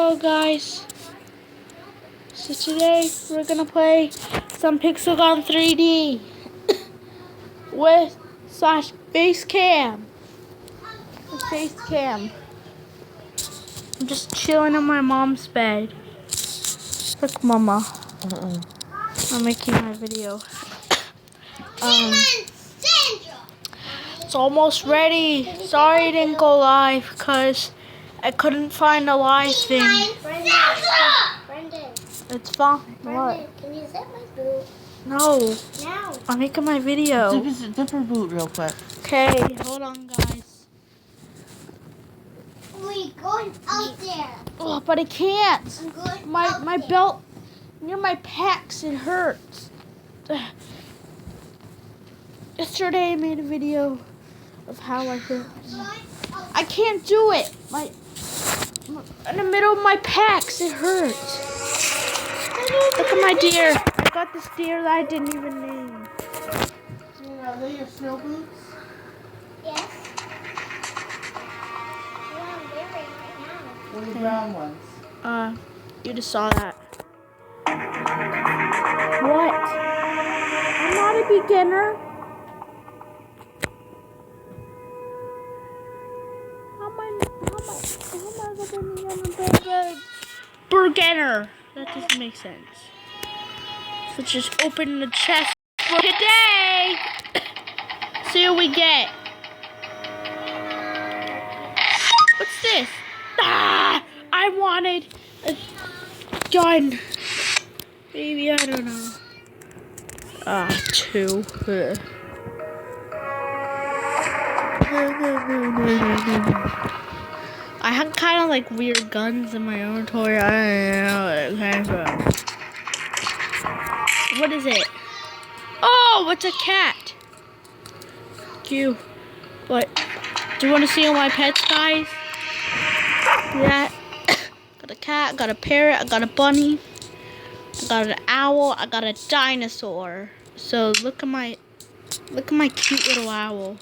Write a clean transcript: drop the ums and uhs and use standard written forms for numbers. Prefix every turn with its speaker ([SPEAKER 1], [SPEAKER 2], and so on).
[SPEAKER 1] Hello guys, so today we're gonna play some Pixelgun 3D with /Facecam. Facecam. I'm just chilling in my mom's bed. Look, Mama. I'm making my video. It's almost ready. Sorry it didn't go live because I couldn't find a live thing.
[SPEAKER 2] Brendan.
[SPEAKER 1] It's fine.
[SPEAKER 2] Brendan,
[SPEAKER 1] What?
[SPEAKER 2] can you zip my boot?
[SPEAKER 1] No.
[SPEAKER 2] Now.
[SPEAKER 1] I'm making my video.
[SPEAKER 3] Zip her boot real quick.
[SPEAKER 1] Okay, hold on, guys.
[SPEAKER 2] We're going out there.
[SPEAKER 1] Oh, but I can't.
[SPEAKER 2] I'm going
[SPEAKER 1] My
[SPEAKER 2] there.
[SPEAKER 1] belt near my pecs. It hurts. Yesterday I made a video of how I hurt. I can't do it. In the middle of my pecs, it hurts. Look at my deer. I got this deer that I didn't even name.
[SPEAKER 3] Are they your snow boots?
[SPEAKER 2] Yes. Yeah, I'm wearing right now.
[SPEAKER 3] Or the brown ones?
[SPEAKER 1] You just saw that. What? I'm not a beginner. How am I gonna be a beginner? That doesn't make sense. So let's just open the chest for today. See what we get. What's this? I wanted a gun. Maybe, I don't know. 2. I have kind of like weird guns in my inventory. I don't know what it came from. What is it? Oh, it's a cat. Cute. What? Do you want to see all my pets, guys? Yeah. Got a cat, got a parrot, I got a bunny, I got an owl, I got a dinosaur. So look at my cute little owl.